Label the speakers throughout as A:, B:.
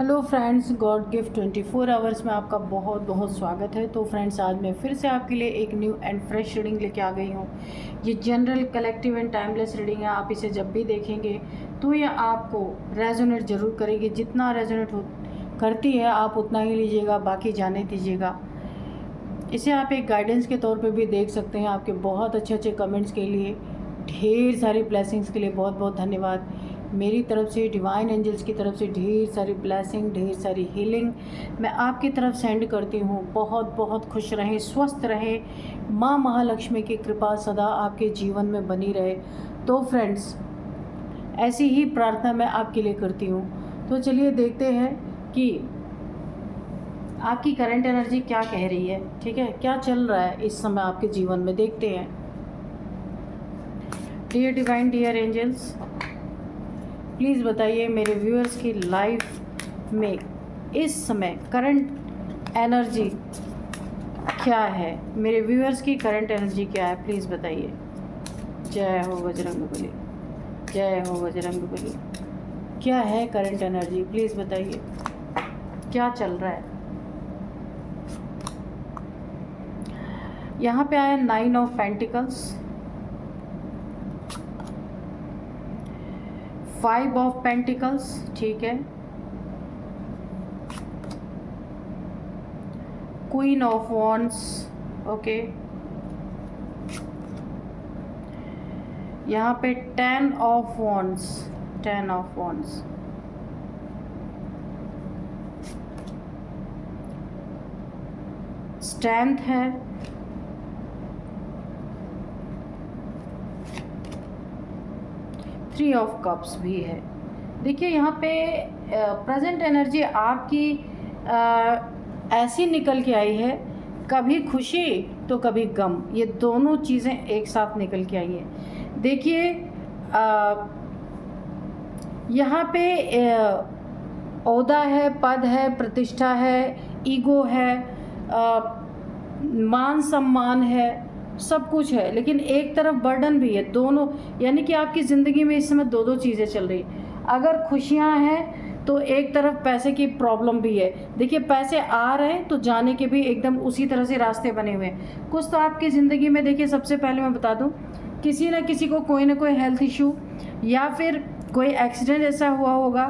A: Hello friends, God gift 24 hours में आपका बहुत बहुत स्वागत है। तो फ्रेंड्स, आज मैं फिर से आपके लिए एक न्यू एंड फ्रेश रीडिंग लेके आ गई हूँ। ये general, collective and timeless reading है। आप इसे जब भी देखेंगे तो ये आपको रेजोनेट ज़रूर करेगी। जितना रेजोनेट करती है आप उतना ही लीजिएगा, बाकी जाने दीजिएगा। इसे आप एक गाइडेंस के तौर पे भी देख सकते हैं। आपके बहुत अच्छे अच्छे कमेंट्स के लिए, ढेर सारी ब्लेसिंग्स के लिए बहुत बहुत धन्यवाद। मेरी तरफ से, डिवाइन एंजल्स की तरफ से ढेर सारी ब्लेसिंग, ढेर सारी हीलिंग मैं आपकी तरफ सेंड करती हूँ। बहुत बहुत खुश रहें, स्वस्थ रहें। माँ महालक्ष्मी की कृपा सदा आपके जीवन में बनी रहे। तो फ्रेंड्स, ऐसी ही प्रार्थना मैं आपके लिए करती हूँ। तो चलिए देखते हैं कि आपकी करंट एनर्जी क्या कह रही है। ठीक है, क्या चल रहा है इस समय आपके जीवन में, देखते हैं। Dear divine, dear angels, please बताइए मेरे व्यूअर्स की लाइफ में इस समय करंट एनर्जी क्या है। मेरे व्यूअर्स की करंट एनर्जी क्या है, प्लीज़ बताइए। जय हो बजरंगबली, जय हो बजरंगबली। क्या है करंट एनर्जी, प्लीज़ बताइए, क्या चल रहा है। यहाँ पे आया 9 ऑफ पेंटिकल्स, 5 ऑफ पेंटिकल्स, ठीक है, क्वीन ऑफ वॉन्ड्स, ओके, यहाँ पे 10 of wands, 10 of wands, strength है, थ्री ऑफ कप्स भी है। देखिए यहाँ पे प्रेजेंट एनर्जी आपकी ऐसी निकल के आई है, कभी खुशी तो कभी गम, ये दोनों चीज़ें एक साथ निकल के आई हैं। देखिए यहाँ पे ओहदा है, पद है, प्रतिष्ठा है, ईगो है, मान सम्मान है, सब कुछ है, लेकिन एक तरफ बर्डन भी है। दोनों, यानी कि आपकी ज़िंदगी में इस समय दो दो चीज़ें चल रही। अगर खुशियाँ हैं तो एक तरफ पैसे की प्रॉब्लम भी है। देखिए पैसे आ रहे हैं तो जाने के भी एकदम उसी तरह से रास्ते बने हुए हैं। कुछ तो आपकी ज़िंदगी में, देखिए सबसे पहले मैं बता दूं, किसी न किसी को कोई ना कोई हेल्थ इशू या फिर कोई एक्सीडेंट ऐसा हुआ होगा।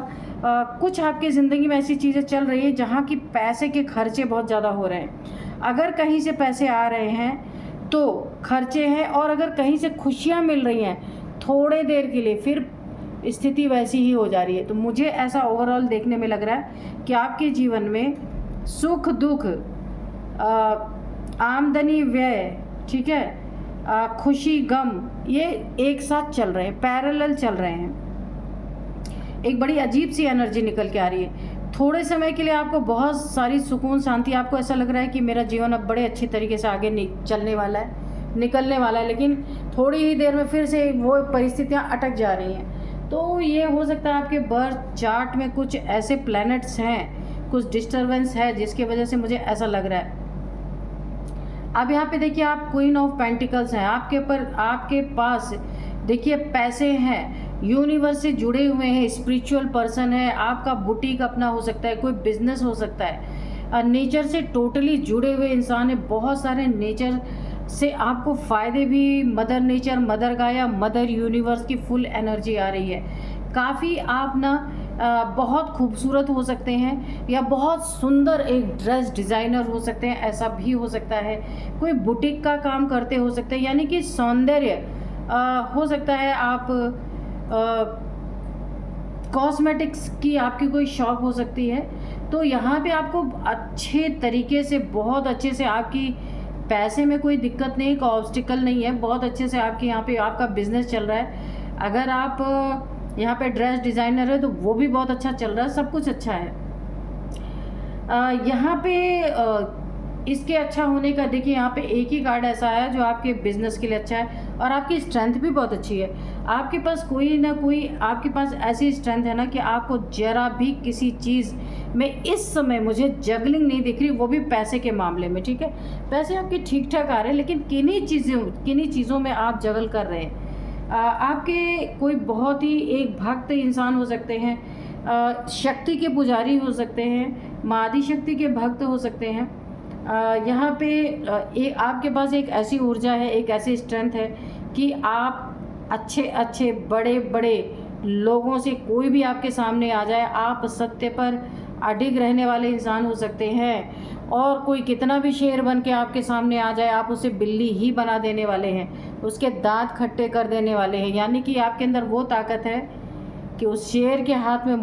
A: कुछ आपकी ज़िंदगी में ऐसी चीज़ें चल रही है जहाँ की पैसे के खर्चे बहुत ज़्यादा हो रहे हैं। अगर कहीं से पैसे आ रहे हैं तो खर्चे हैं, और अगर कहीं से खुशियाँ मिल रही हैं थोड़े देर के लिए, फिर स्थिति वैसी ही हो जा रही है। तो मुझे ऐसा ओवरऑल देखने में लग रहा है कि आपके जीवन में सुख दुख, आमदनी व्यय, ठीक है, खुशी गम, ये एक साथ चल रहे हैं, पैरेलल चल रहे हैं। एक बड़ी अजीब सी एनर्जी निकल के आ रही है। थोड़े समय के लिए आपको बहुत सारी सुकून शांति, आपको ऐसा लग रहा है कि मेरा जीवन अब बड़े अच्छी तरीके से आगे चलने वाला है, निकलने वाला है, लेकिन थोड़ी ही देर में फिर से वो परिस्थितियां अटक जा रही हैं। तो ये हो सकता है आपके बर्थ चार्ट में कुछ ऐसे प्लैनेट्स हैं, कुछ डिस्टर्बेंस है, जिसकी वजह से मुझे ऐसा लग रहा है। अब यहाँ पे देखिए आप क्वीन ऑफ पेंटिकल्स हैं, आपके पास देखिए पैसे हैं, यूनिवर्स से जुड़े हुए हैं, स्पिरिचुअल पर्सन है, आपका बुटीक अपना हो सकता है, कोई बिजनेस हो सकता है, नेचर से टोटली जुड़े हुए इंसान है। बहुत सारे नेचर से आपको फ़ायदे भी, मदर नेचर, मदर गाया, मदर यूनिवर्स की फुल एनर्जी आ रही है। काफ़ी आप ना बहुत खूबसूरत हो सकते हैं, या बहुत सुंदर एक ड्रेस डिज़ाइनर हो सकते हैं, ऐसा भी हो सकता है। कोई बुटीक का काम करते हो सकते हैं, यानी कि सौंदर्य हो सकता है। आप कॉस्मेटिक्स की आपकी कोई शॉप हो सकती है। तो यहाँ पे आपको अच्छे तरीके से, बहुत अच्छे से, आपकी पैसे में कोई दिक्कत नहीं, कोई ऑब्स्टिकल नहीं है, बहुत अच्छे से आपके यहाँ पे आपका बिजनेस चल रहा है। अगर आप यहाँ पे ड्रेस डिज़ाइनर है तो वो भी बहुत अच्छा चल रहा है, सब कुछ अच्छा है। यहाँ पे इसके अच्छा होने का, देखिए यहाँ पे एक ही कार्ड ऐसा है जो आपके बिजनेस के लिए अच्छा है, और आपकी स्ट्रेंथ भी बहुत अच्छी है। आपके पास कोई ना कोई, आपके पास ऐसी स्ट्रेंथ है ना कि आपको जरा भी किसी चीज़ में इस समय मुझे जगलिंग नहीं दिख रही, वो भी पैसे के मामले में। ठीक है, पैसे आपके ठीक ठाक आ रहे हैं, लेकिन किन्हीं चीज़ों में आप जगल कर रहे हैं। आपके कोई बहुत ही एक भक्त इंसान हो सकते हैं, शक्ति के पुजारी हो सकते हैं, माँ आदि शक्ति के भक्त हो सकते हैं। यहाँ पे आपके पास एक ऐसी ऊर्जा है, एक ऐसी स्ट्रेंथ है कि आप अच्छे अच्छे बड़े बड़े लोगों से, कोई भी आपके सामने आ जाए, आप सत्य पर अडिग रहने वाले इंसान हो सकते हैं। और कोई कितना भी शेर बन के आपके सामने आ जाए, आप उसे बिल्ली ही बना देने वाले हैं, उसके दांत खट्टे कर देने वाले हैं। यानी कि आपके अंदर वो ताकत है कि उस शेर के हाथ में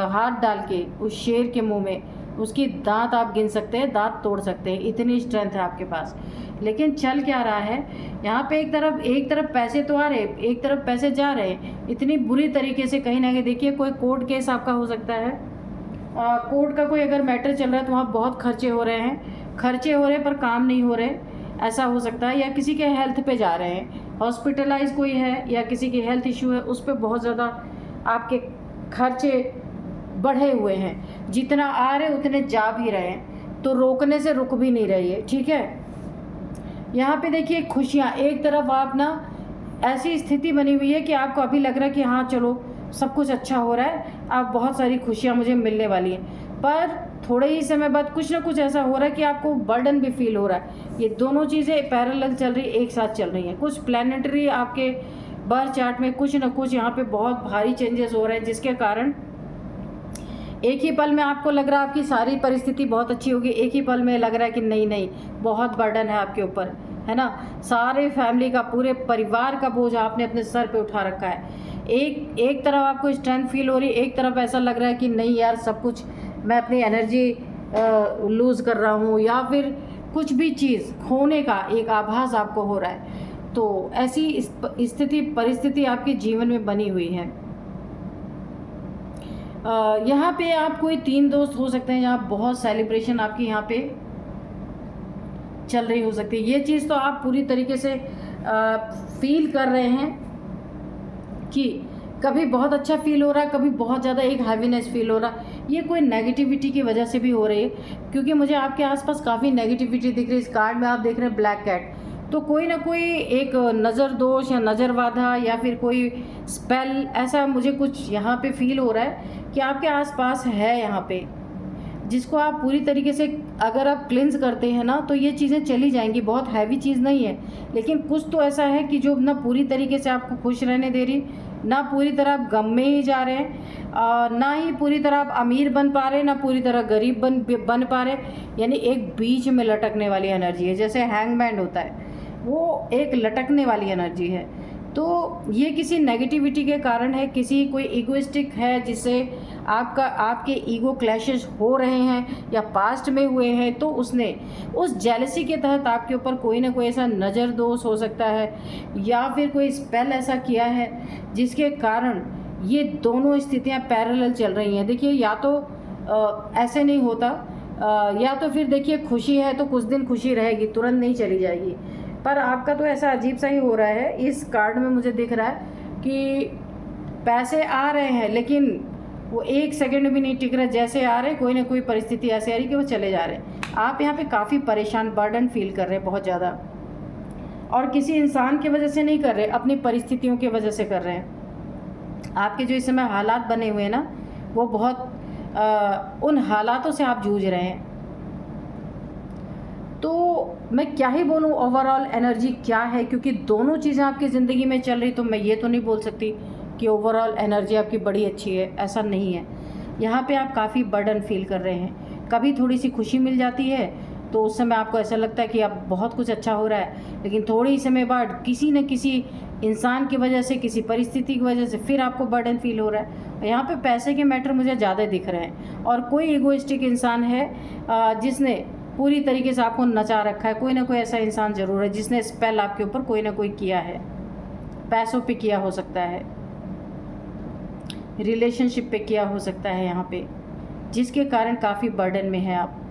A: हाथ डाल के उस शेर के मुंह में उसकी दांत आप गिन सकते हैं, दांत तोड़ सकते हैं, इतनी स्ट्रेंथ है आपके पास। लेकिन चल क्या रहा है यहाँ पे, एक तरफ पैसे तो आ रहे, एक तरफ पैसे जा रहे, इतनी बुरी तरीके से। कहीं ना कहीं देखिए, कोई कोर्ट केस आपका हो सकता है, कोर्ट का कोई अगर मैटर चल रहा है तो वहाँ बहुत खर्चे हो रहे हैं पर काम नहीं हो रहे, ऐसा हो सकता है। या किसी के हेल्थ पे जा रहे हैं, हॉस्पिटलाइज कोई है या किसी की हेल्थ इशू है, उस पर बहुत ज़्यादा आपके खर्चे बढ़े हुए हैं, जितना आ रहे उतने जा भी रहे हैं, तो रोकने से रुक भी नहीं रही है, ठीक है। यहाँ पे देखिए खुशियाँ, एक तरफ आप ना ऐसी स्थिति बनी हुई है कि आपको अभी लग रहा है कि हाँ चलो सब कुछ अच्छा हो रहा है, अब बहुत सारी खुशियाँ मुझे मिलने वाली हैं, पर थोड़े ही समय बाद कुछ ना कुछ ऐसा हो रहा है कि आपको बर्डन भी फील हो रहा है। ये दोनों चीज़ें पैरेलल चल रही, एक साथ चल रही हैं। कुछ प्लानिटरी आपके बर्थ चार्ट में कुछ ना कुछ यहाँ पे बहुत भारी चेंजेस हो रहे हैं, जिसके कारण एक ही पल में आपको लग रहा है आपकी सारी परिस्थिति बहुत अच्छी होगी, एक ही पल में लग रहा है कि नहीं बहुत बर्डन है आपके ऊपर, है ना। सारे फैमिली का, पूरे परिवार का बोझ आपने अपने सर पे उठा रखा है। एक तरफ आपको स्ट्रेंथ फील हो रही है, एक तरफ ऐसा लग रहा है कि नहीं यार सब कुछ, मैं अपनी एनर्जी लूज़ कर रहा हूँ, या फिर कुछ भी चीज़ खोने का एक आभास आपको हो रहा है। तो ऐसी स्थिति परिस्थिति आपके जीवन में बनी हुई है। यहाँ पे आप कोई 3 दोस्त हो सकते हैं जहाँ बहुत सेलिब्रेशन आपकी यहाँ पे चल रही हो सकती है। ये चीज़ तो आप पूरी तरीके से फील कर रहे हैं कि कभी बहुत अच्छा फील हो रहा है, कभी बहुत ज़्यादा एक हैवीनेस फील हो रहा है। ये कोई नेगेटिविटी की वजह से भी हो रही है, क्योंकि मुझे आपके आसपास काफ़ी नेगेटिविटी दिख रही है। इस कार्ड में आप देख रहे हैं ब्लैक कैट, तो कोई ना कोई एक नज़र दोष या नज़र बाधा या फिर कोई स्पेल, ऐसा मुझे कुछ यहाँ पे फील हो रहा है कि आपके आसपास है यहाँ पे, जिसको आप पूरी तरीके से अगर आप क्लिंज करते हैं ना, तो ये चीज़ें चली जाएंगी। बहुत हैवी चीज़ नहीं है, लेकिन कुछ तो ऐसा है कि जो ना पूरी तरीके से आपको खुश रहने दे रही, ना पूरी तरह आप गम में ही जा रहे हैं, ना ही पूरी तरह आप अमीर बन पा रहे, ना पूरी तरह गरीब बन पा रहे। यानी एक बीच में लटकने वाली एनर्जी है, जैसे हैंगमैन होता है, वो एक लटकने वाली एनर्जी है। तो ये किसी नेगेटिविटी के कारण है, किसी कोई ईगोइस्टिक है जिससे आपके ईगो क्लैशेस हो रहे हैं या पास्ट में हुए हैं, तो उसने उस जेलसी के तहत आपके ऊपर कोई ना कोई ऐसा नज़र दोष हो सकता है, या फिर कोई स्पेल ऐसा किया है जिसके कारण ये दोनों स्थितियां पैरेलल चल रही हैं। देखिए, या तो ऐसे नहीं होता, या तो फिर देखिए खुशी है तो कुछ दिन खुशी रहेगी, तुरंत नहीं चली जाएगी। पर आपका तो ऐसा अजीब सा ही हो रहा है। इस कार्ड में मुझे दिख रहा है कि पैसे आ रहे हैं, लेकिन वो 1 सेकंड भी नहीं टिक रहा, जैसे आ रहे कोई ना कोई परिस्थिति ऐसी आ रही कि वो चले जा रहे हैं। आप यहाँ पे काफ़ी परेशान, बर्डन फील कर रहे हैं बहुत ज़्यादा, और किसी इंसान की वजह से नहीं कर रहे, अपनी परिस्थितियों की वजह से कर रहे हैं। आपके जो इस समय हालात बने हुए हैं ना, वो बहुत उन हालातों से आप जूझ रहे हैं। तो मैं क्या ही बोलूँ, ओवरऑल एनर्जी क्या है, क्योंकि दोनों चीज़ें आपकी ज़िंदगी में चल रही, तो मैं ये तो नहीं बोल सकती कि ओवरऑल एनर्जी आपकी बड़ी अच्छी है, ऐसा नहीं है। यहाँ पे आप काफ़ी बर्डन फील कर रहे हैं। कभी थोड़ी सी खुशी मिल जाती है तो उस समय आपको ऐसा लगता है कि अब बहुत कुछ अच्छा हो रहा है, लेकिन थोड़े ही समय बाद किसी न किसी इंसान की वजह से, किसी परिस्थिति की वजह से फिर आपको बर्डन फील हो रहा है। यहाँ पे पैसे के मैटर मुझे ज़्यादा दिख रहे हैं, और कोई ईगोइस्टिक इंसान है जिसने पूरी तरीके से आपको नचा रखा है। कोई ना कोई ऐसा इंसान ज़रूर है जिसने स्पेल आपके ऊपर कोई ना कोई किया है, पैसों पे किया हो सकता है, रिलेशनशिप पे किया हो सकता है यहाँ पे, जिसके कारण काफ़ी बर्डन में है आप।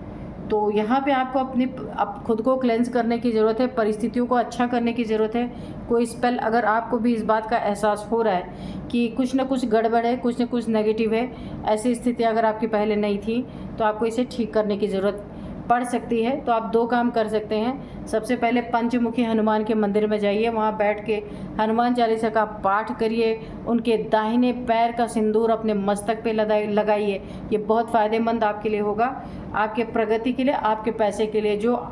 A: तो यहाँ पे आपको अब खुद को क्लेंस करने की ज़रूरत है, परिस्थितियों को अच्छा करने की ज़रूरत है। कोई स्पेल, अगर आपको भी इस बात का एहसास हो रहा है कि कुछ ना कुछ गड़बड़ है, कुछ ना कुछ नेगेटिव है, ऐसी स्थिति अगर आपकी पहले नहीं थी, तो आपको इसे ठीक करने की ज़रूरत पड़ सकती है। तो आप 2 काम कर सकते हैं। सबसे पहले पंचमुखी हनुमान के मंदिर में जाइए, वहाँ बैठ के हनुमान चालीसा का पाठ करिए, उनके दाहिने पैर का सिंदूर अपने मस्तक पे लगाइए। ये बहुत फ़ायदेमंद आपके लिए होगा, आपके प्रगति के लिए, आपके पैसे के लिए। जो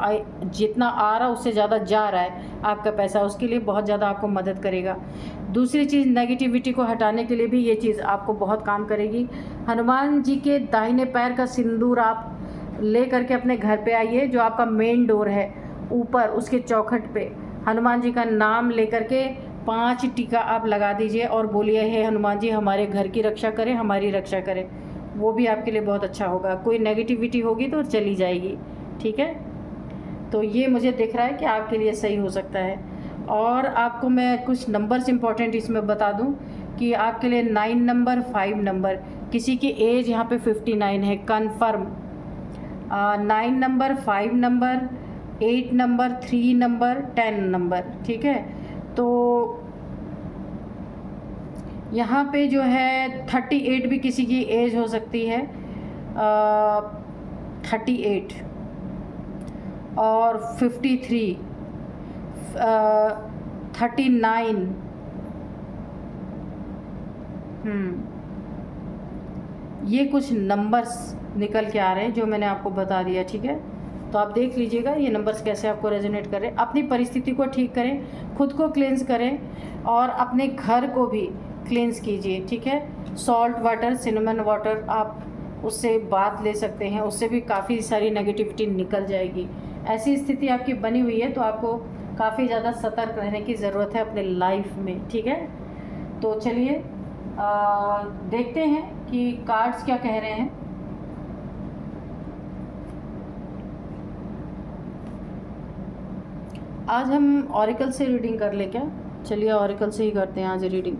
A: जितना आ रहा उससे ज़्यादा जा रहा है आपका पैसा, उसके लिए बहुत ज़्यादा आपको मदद करेगा। दूसरी चीज़, नेगेटिविटी को हटाने के लिए भी ये चीज़ आपको बहुत काम करेगी। हनुमान जी के दाहिने पैर का सिंदूर आप ले करके अपने घर पे आइए, जो आपका मेन डोर है ऊपर उसके चौखट पे हनुमान जी का नाम ले करके 5 टीका आप लगा दीजिए और बोलिए, हे हनुमान जी हमारे घर की रक्षा करें, हमारी रक्षा करें। वो भी आपके लिए बहुत अच्छा होगा। कोई नेगेटिविटी होगी तो चली जाएगी, ठीक है। तो ये मुझे दिख रहा है कि आपके लिए सही हो सकता है। और आपको मैं कुछ नंबर्स इंपॉर्टेंट इसमें बता दूं कि आपके लिए 9 नंबर, 5 नंबर, किसी की एज यहाँ पे 59 है confirm. 9 number, 5 number, 8 number, 3 number, 10 number, ठीक है। तो यहाँ पे जो है 38 भी किसी की एज हो सकती है, 38 और 53, 39, ये कुछ नंबर्स निकल के आ रहे हैं जो मैंने आपको बता दिया, ठीक है। तो आप देख लीजिएगा ये नंबर्स कैसे आपको रेजोनेट कर रहे हैं। अपनी परिस्थिति को ठीक करें, खुद को क्लेंस करें और अपने घर को भी क्लेंस कीजिए, ठीक है। सॉल्ट वाटर, सिनेमन वाटर, आप उससे बात ले सकते हैं, उससे भी काफ़ी सारी नेगेटिविटी निकल जाएगी। ऐसी स्थिति आपकी बनी हुई है तो आपको काफ़ी ज़्यादा सतर्क रहने की ज़रूरत है अपने लाइफ में, ठीक है। तो चलिए देखते हैं कि कार्ड्स क्या कह रहे हैं। आज हम ऑरिकल से रीडिंग कर ले क्या? चलिए ऑरिकल से ही करते हैं आज reading.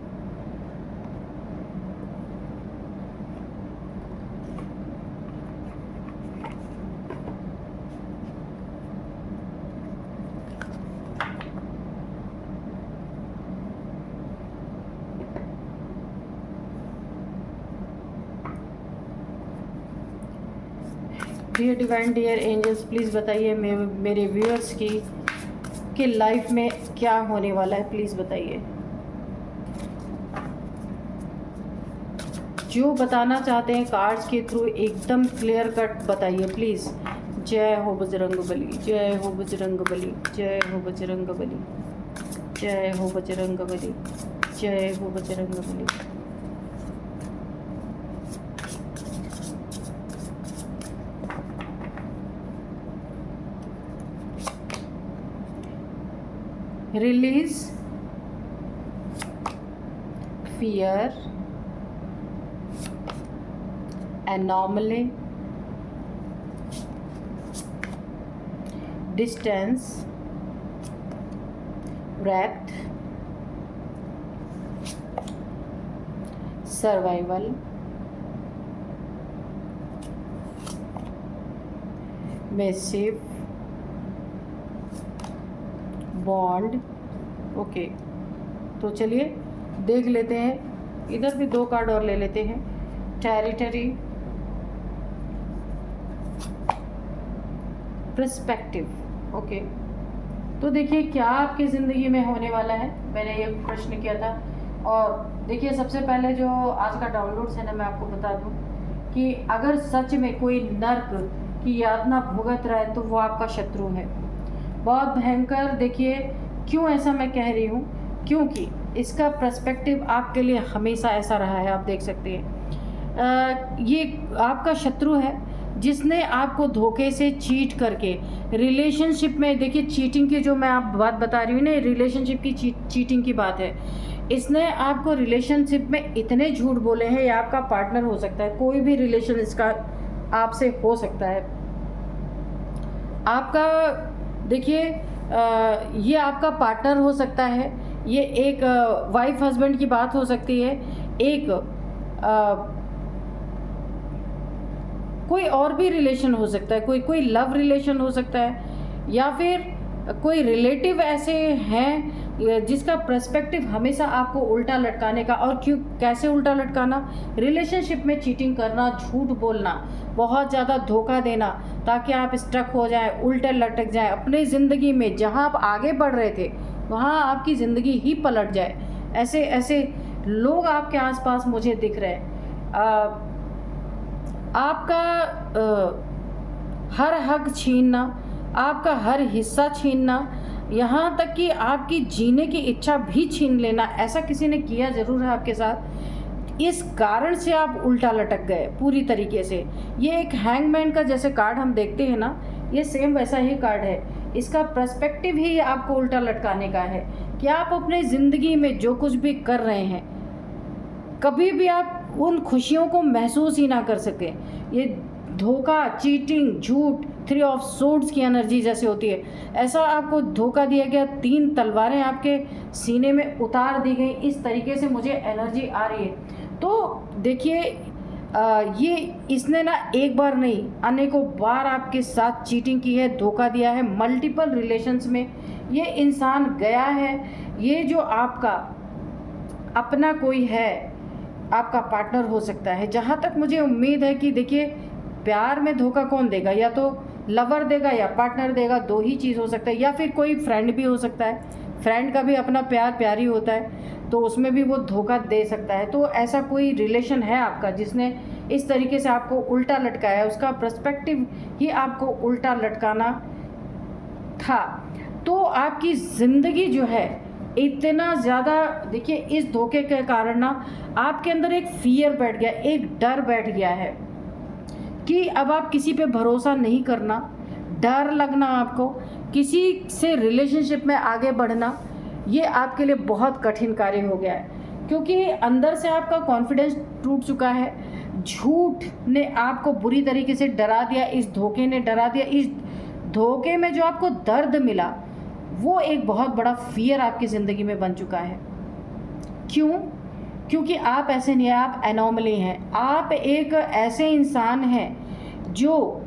A: Dear divine, dear angels, please बताइए मेरे व्यूअर्स की लाइफ में क्या होने वाला है, प्लीज़ बताइए। जो बताना चाहते हैं कार्ड्स के थ्रू एकदम क्लियर कट बताइए प्लीज़। जय हो बजरंगबली, जय हो बजरंगबली, जय हो बजरंगबली, जय हो बजरंगबली, जय हो Bajrangbali. Release fear, anomaly, distance, wrath, survival, massive, bond. Okay, तो चलिए देख लेते हैं। इधर भी 2 कार्ड और ले लेते हैं। Territory, perspective. ओके, तो देखिए क्या आपकी ज़िंदगी में होने वाला है, मैंने ये प्रश्न किया था। और देखिए सबसे पहले जो आज का डाउनलोड्स है ना, मैं आपको बता दूं कि अगर सच में कोई नर्क की यातना भुगत रहा है तो वो आपका शत्रु है, बहुत भयंकर। देखिए क्यों ऐसा मैं कह रही हूँ, क्योंकि इसका पर्सपेक्टिव आपके लिए हमेशा ऐसा रहा है। आप देख सकते हैं ये आपका शत्रु है जिसने आपको धोखे से चीट करके रिलेशनशिप में, देखिए चीटिंग की जो मैं आप बात बता रही हूँ ना, रिलेशनशिप की चीटिंग की बात है। इसने आपको रिलेशनशिप में इतने झूठ बोले हैं, या आपका पार्टनर हो सकता है, कोई भी रिलेशन इसका आपसे हो सकता है। आपका देखिए ये आपका पार्टनर हो सकता है, ये एक वाइफ हस्बैंड की बात हो सकती है, एक कोई और भी रिलेशन हो सकता है, कोई लव रिलेशन हो सकता है, या फिर कोई रिलेटिव ऐसे हैं जिसका पर्सपेक्टिव हमेशा आपको उल्टा लटकाने का, और क्यों, कैसे उल्टा लटकाना, रिलेशनशिप में चीटिंग करना, झूठ बोलना, बहुत ज़्यादा धोखा देना, ताकि आप स्टक हो जाएं, उल्टे लटक जाएं अपनी ज़िंदगी में। जहां आप आगे बढ़ रहे थे वहां आपकी ज़िंदगी ही पलट जाए। ऐसे ऐसे लोग आपके आसपास मुझे दिख रहे हैं। आपका हर हक छीनना, आपका हर हिस्सा छीनना, यहाँ तक कि आपकी जीने की इच्छा भी छीन लेना, ऐसा किसी ने किया ज़रूर है आपके साथ। इस कारण से आप उल्टा लटक गए पूरी तरीके से। ये एक हैंगमैन का जैसे कार्ड हम देखते हैं ना, ये सेम वैसा ही कार्ड है। इसका पर्सपेक्टिव ही आपको उल्टा लटकाने का है कि आप अपने ज़िंदगी में जो कुछ भी कर रहे हैं, कभी भी आप उन खुशियों को महसूस ही ना कर सके। ये धोखा, चीटिंग, झूठ, 3 ऑफ सोर्ड्स की एनर्जी जैसे होती है, ऐसा आपको धोखा दिया गया। 3 तलवारें आपके सीने में उतार दी गई, इस तरीके से मुझे एनर्जी आ रही है। तो देखिए, ये इसने ना एक बार नहीं, अनेकों बार आपके साथ चीटिंग की है, धोखा दिया है। मल्टीपल रिलेशंस में ये इंसान गया है। ये जो आपका अपना कोई है, आपका पार्टनर हो सकता है। जहाँ तक मुझे उम्मीद है कि देखिए, प्यार में धोखा कौन देगा, या तो लवर देगा या पार्टनर देगा, 2 ही चीज़ हो सकता है, या फिर कोई फ्रेंड भी हो सकता है। फ्रेंड का भी अपना प्यार प्यार ही होता है, तो उसमें भी वो धोखा दे सकता है। तो ऐसा कोई रिलेशन है आपका जिसने इस तरीके से आपको उल्टा लटकाया है, उसका पर्सपेक्टिव ही आपको उल्टा लटकाना था। तो आपकी ज़िंदगी जो है इतना ज़्यादा, देखिए, इस धोखे के कारण ना आपके अंदर एक फियर बैठ गया, एक डर बैठ गया है कि अब आप किसी पे भरोसा नहीं करना, डर लगना, आपको किसी से रिलेशनशिप में आगे बढ़ना, ये आपके लिए बहुत कठिन कार्य हो गया है, क्योंकि अंदर से आपका कॉन्फिडेंस टूट चुका है। झूठ ने आपको बुरी तरीके से डरा दिया, इस धोखे ने डरा दिया। इस धोखे में जो आपको दर्द मिला, वो एक बहुत बड़ा फियर आपकी ज़िंदगी में बन चुका है। क्यों? क्योंकि आप ऐसे नहीं हैं, आप एनोमली हैं। आप एक ऐसे इंसान हैं जो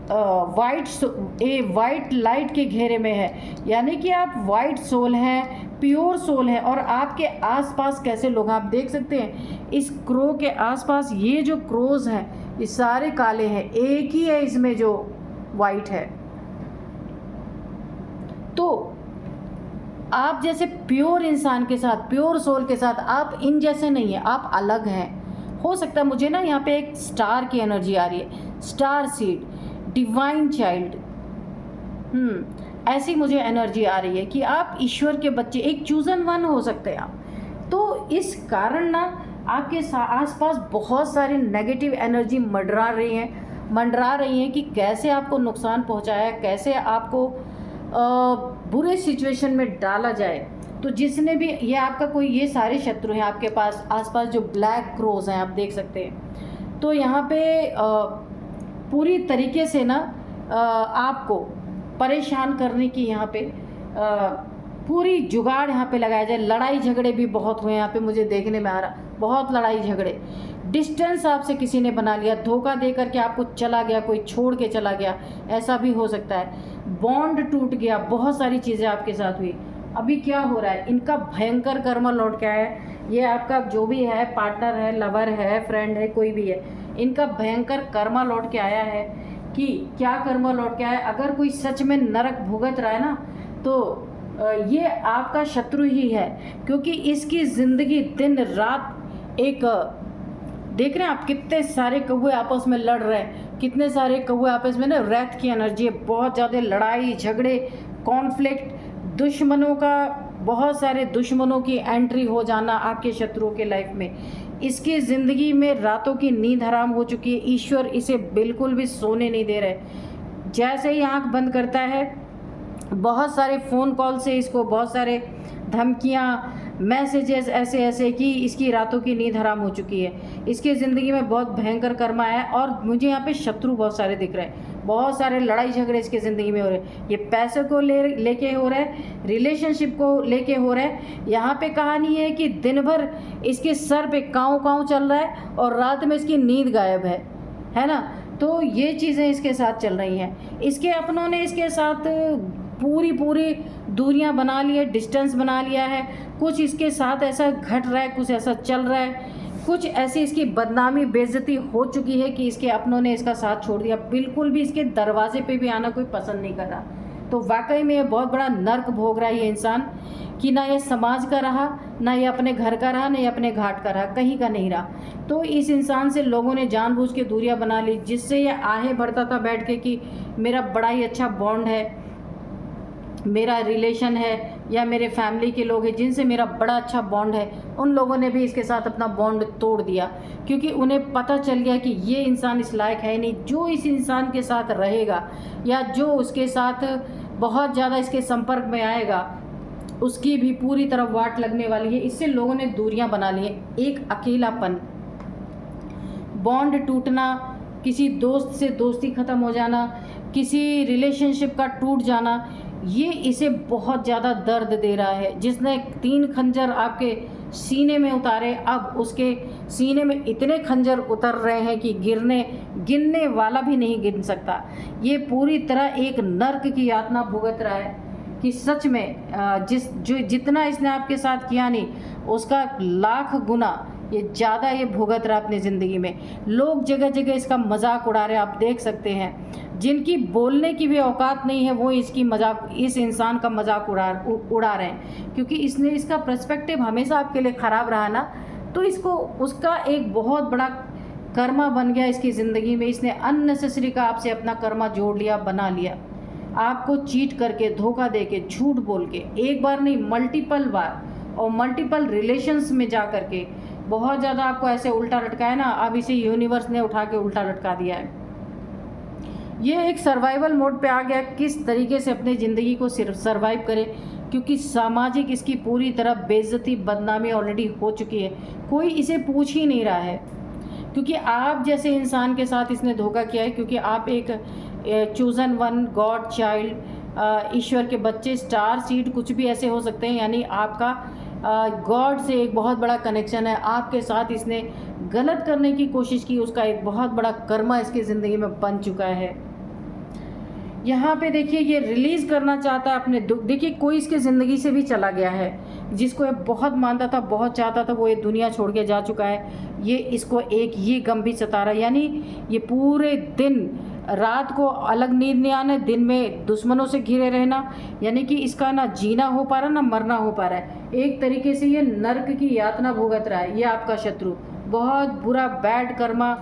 A: वाइट लाइट के घेरे में है, यानी कि आप वाइट सोल हैं, प्योर सोल है। और आपके आसपास कैसे लोग, आप देख सकते हैं इस क्रो के आसपास, ये जो क्रोज हैं ये सारे काले हैं, एक ही है इसमें जो वाइट है। तो आप जैसे प्योर इंसान के साथ, प्योर सोल के साथ, आप इन जैसे नहीं है, आप अलग हैं। हो सकता है, मुझे ना यहाँ पे एक स्टार की एनर्जी आ रही है, स्टार सीड, डिवाइन चाइल्ड, ऐसी मुझे एनर्जी आ रही है कि आप ईश्वर के बच्चे, एक चूजन वन हो सकते हैं आप। तो इस कारण ना आपके आसपास बहुत सारी नेगेटिव एनर्जी मंडरा रही हैं कि कैसे आपको नुकसान पहुंचाया, कैसे आपको बुरे सिचुएशन में डाला जाए। तो जिसने भी, ये आपका कोई, ये सारे शत्रु हैं आपके पास आसपास, जो ब्लैक क्रोज हैं, आप देख सकते हैं। तो यहाँ पे पूरी तरीके से ना आपको परेशान करने की यहाँ पे पूरी जुगाड़ यहाँ पे लगाया जाए। लड़ाई झगड़े भी बहुत हुए यहाँ पे, मुझे देखने में आ रहा, बहुत लड़ाई झगड़े। डिस्टेंस आपसे किसी ने बना लिया, धोखा दे करके आपको चला गया, कोई छोड़ के चला गया, ऐसा भी हो सकता है। बॉन्ड टूट गया, बहुत सारी चीज़ें आपके साथ हुई। अभी क्या हो रहा है, इनका भयंकर कर्म लौट के आया है। ये आपका जो भी है, पार्टनर है, लवर है, फ्रेंड है, कोई भी है, इनका भयंकर कर्मा लौट के आया है। कि क्या कर्मा लौट के आया है, अगर कोई सच में नरक भुगत रहा है ना, तो ये आपका शत्रु ही है, क्योंकि इसकी ज़िंदगी दिन रात एक, देख रहे हैं आप कितने सारे कौवे आपस में लड़ रहे हैं, कितने सारे कौवे आपस में ना, रैत की एनर्जी है, बहुत ज़्यादा लड़ाई झगड़े, कॉन्फ्लिक्ट, दुश्मनों का, बहुत सारे दुश्मनों की एंट्री हो जाना आपके शत्रुओं के लाइफ में। इसकी ज़िंदगी में रातों की नींद हराम हो चुकी है। ईश्वर इसे बिल्कुल भी सोने नहीं दे रहे। जैसे ही आंख बंद करता है, बहुत सारे फ़ोन कॉल से इसको बहुत सारे धमकियाँ, मैसेजेस ऐसे कि इसकी रातों की नींद हराम हो चुकी है। इसकी ज़िंदगी में बहुत भयंकर कर्म आया है, और मुझे यहाँ पे शत्रु बहुत सारे दिख रहे हैं, बहुत सारे लड़ाई झगड़े इसकी ज़िंदगी में हो रहे हैं। ये पैसे को लेके हो रहा है, रिलेशनशिप को लेके हो रहा है। यहाँ पे कहानी है कि दिन भर इसके सर पे काँव काँव चल रहा है और रात में इसकी नींद गायब है ना। तो ये चीज़ें इसके साथ चल रही हैं। इसके अपनों ने इसके साथ पूरी दूरियां बना ली है, डिस्टेंस बना लिया है, कुछ इसके साथ ऐसा घट रहा है, कुछ ऐसा चल रहा है, कुछ ऐसी इसकी बदनामी बेइज्जती हो चुकी है कि इसके अपनों ने इसका साथ छोड़ दिया, बिल्कुल भी इसके दरवाजे पे भी आना कोई पसंद नहीं कर रहा। तो वाकई में ये बहुत बड़ा नर्क भोग रहा है ये इंसान, कि ना ये समाज का रहा, ना ये अपने घर का रहा, ना ये अपने घाट का रहा, कहीं का नहीं रहा। तो इस इंसान से लोगों ने जानबूझ के दूरियां बना ली, जिससे ये आहे भरता था बैठ के कि मेरा बड़ा ही अच्छा बॉन्ड है, मेरा रिलेशन है, या मेरे फैमिली के लोग हैं जिनसे मेरा बड़ा अच्छा बॉन्ड है, उन लोगों ने भी इसके साथ अपना बॉन्ड तोड़ दिया, क्योंकि उन्हें पता चल गया कि ये इंसान इस लायक है नहीं। जो इस इंसान के साथ रहेगा या जो उसके साथ बहुत ज़्यादा इसके संपर्क में आएगा, उसकी भी पूरी तरह वाट लगने वाली है। इससे लोगों ने दूरियां बना ली हैं। एक अकेलापन, बॉन्ड टूटना, किसी दोस्त से दोस्ती ख़त्म हो जाना, किसी रिलेशनशिप का टूट जाना, ये इसे बहुत ज़्यादा दर्द दे रहा है। जिसने 3 खंजर आपके सीने में उतारे, अब उसके सीने में इतने खंजर उतर रहे हैं कि गिनने वाला भी नहीं गिन सकता। ये पूरी तरह एक नर्क की यातना भुगत रहा है कि सच में जितना इसने आपके साथ किया नहीं, उसका लाख गुना ये ज़्यादा ये भुगत रहा अपनी ज़िंदगी में। लोग जगह जगह इसका मजाक उड़ा रहे हैं, आप देख सकते हैं। जिनकी बोलने की भी औकात नहीं है वो इस इंसान का मजाक उड़ा रहे हैं, क्योंकि इसका पर्सपेक्टिव हमेशा आपके लिए ख़राब रहा ना, तो इसको उसका एक बहुत बड़ा कर्मा बन गया इसकी ज़िंदगी में। इसने अननेसेसरी का आपसे अपना कर्मा जोड़ लिया, बना लिया, आपको चीट करके, धोखा दे के, झूठ बोल के, एक बार नहीं मल्टीपल बार, और मल्टीपल रिलेशंस में जा करके बहुत ज़्यादा आपको ऐसे उल्टा लटकाया ना। अब इसे यूनिवर्स ने उठा के उल्टा लटका दिया है। ये एक सर्वाइवल मोड पे आ गया, किस तरीके से अपनी ज़िंदगी को सर्वाइव करे, क्योंकि सामाजिक इसकी पूरी तरह बेइज्जती, बदनामी ऑलरेडी हो चुकी है। कोई इसे पूछ ही नहीं रहा है, क्योंकि आप जैसे इंसान के साथ इसने धोखा किया है। क्योंकि आप एक चूजन वन, गॉड चाइल्ड, ईश्वर के बच्चे, स्टार सीड, कुछ भी ऐसे हो सकते हैं। यानी आपका गॉड से एक बहुत बड़ा कनेक्शन है। आपके साथ इसने गलत करने की कोशिश की, उसका एक बहुत बड़ा कर्मा इसकी ज़िंदगी में बन चुका है। यहाँ पे देखिए ये रिलीज़ करना चाहता है अपने दुख। देखिए कोई इसके ज़िंदगी से भी चला गया है, जिसको ये बहुत मानता था, बहुत चाहता था, वो ये दुनिया छोड़ के जा चुका है। ये इसको एक ये गम भी सता रहा है, यानी ये पूरे दिन रात को अलग नींद नहीं आना, दिन में दुश्मनों से घिरे रहना, यानी कि इसका ना जीना हो पा रहा ना मरना हो पा रहा है। एक तरीके से ये नर्क की यातना भुगत रहा है। ये आपका शत्रु, बहुत बुरा बैड कर्मा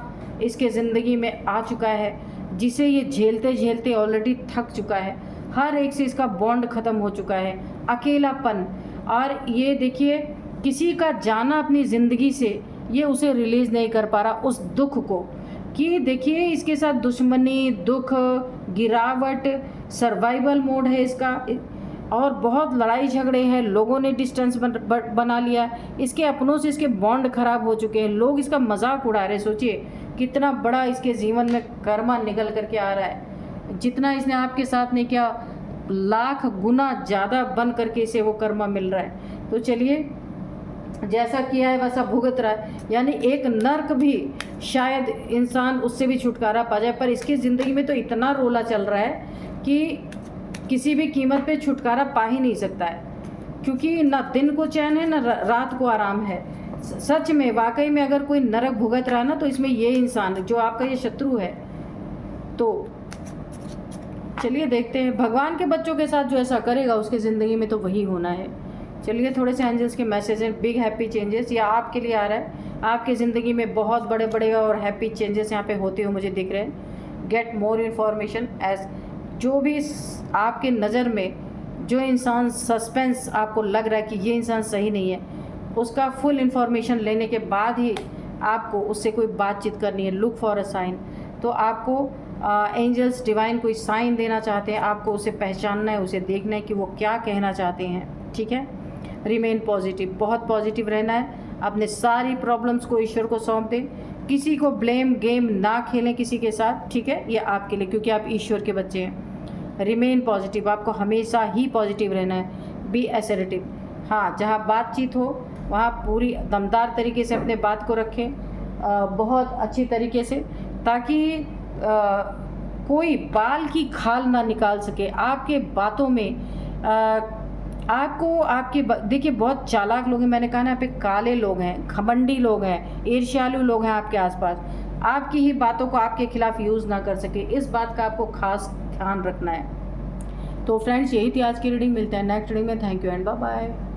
A: इसके ज़िंदगी में आ चुका है, जिसे ये झेलते झेलते ऑलरेडी थक चुका है। हर एक से इसका बॉन्ड ख़त्म हो चुका है। अकेलापन, और ये देखिए किसी का जाना अपनी ज़िंदगी से ये उसे रिलीज़ नहीं कर पा रहा, उस दुख को, कि देखिए इसके साथ दुश्मनी, दुख, गिरावट, सर्वाइवल मोड है इसका, और बहुत लड़ाई झगड़े हैं। लोगों ने डिस्टेंस बना लिया, इसके अपनों से इसके बॉन्ड खराब हो चुके हैं। लोग इसका मजाक उड़ा रहे हैं। सोचिए कितना बड़ा इसके जीवन में कर्मा निकल करके आ रहा है। जितना इसने आपके साथ नहीं किया, लाख गुना ज़्यादा बन करके इसे वो कर्मा मिल रहा है। तो चलिए, जैसा किया है वैसा भुगत रहा है। यानी एक नर्क भी शायद इंसान उससे भी छुटकारा पा जाए, पर इसकी ज़िंदगी में तो इतना रोला चल रहा है कि किसी भी कीमत पे छुटकारा पा ही नहीं सकता है, क्योंकि ना दिन को चैन है ना रात को आराम है। सच में वाकई में अगर कोई नरक भुगत रहा है ना, तो इसमें ये इंसान जो आपका ये शत्रु है। तो चलिए देखते हैं, भगवान के बच्चों के साथ जो ऐसा करेगा उसके ज़िंदगी में तो वही होना है। चलिए थोड़े से एंजल्स के मैसेज हैं। बिग हैप्पी चेंजेस, या आपके लिए आ रहा है। आपकी ज़िंदगी में बहुत बड़े बड़े और हैप्पी चेंजेस यहाँ पे होते हुए मुझे दिख रहे हैं। गेट मोर इन्फॉर्मेशन एज, जो भी आपके नज़र में जो इंसान सस्पेंस आपको लग रहा है कि ये इंसान सही नहीं है, उसका फुल इन्फॉर्मेशन लेने के बाद ही आपको उससे कोई बातचीत करनी है। Look for a sign. तो आपको एंजल्स डिवाइन कोई साइन देना चाहते हैं, आपको उसे पहचानना है, उसे देखना है कि वो क्या कहना चाहते हैं। ठीक है, रिमेन पॉजिटिव, बहुत पॉजिटिव रहना है। अपने सारी प्रॉब्लम्स को ईश्वर को सौंप दें। किसी को ब्लेम गेम ना खेलें किसी के साथ, ठीक है, ये आपके लिए, क्योंकि आप ईश्वर के बच्चे हैं। रिमेन पॉजिटिव, आपको हमेशा ही पॉजिटिव रहना है। बी असर्टिव, हाँ, जहाँ बातचीत हो वहाँ पूरी दमदार तरीके से अपने बात को रखें, बहुत अच्छी तरीके से, ताकि कोई बाल की खाल ना निकाल सके। आपके बातों में आपको आपके देखिए बहुत चालाक लोग हैं, मैंने कहा ना यहाँ पे काले लोग हैं, घमंडी लोग हैं, ईर्ष्यालु लोग हैं आपके आसपास, आपकी ही बातों को आपके खिलाफ यूज़ ना कर सके, इस बात का आपको खास ध्यान रखना है। तो फ्रेंड्स यही थी आज की रीडिंग, मिलते हैं नेक्स्ट रीडिंग में। Thank you and bye bye.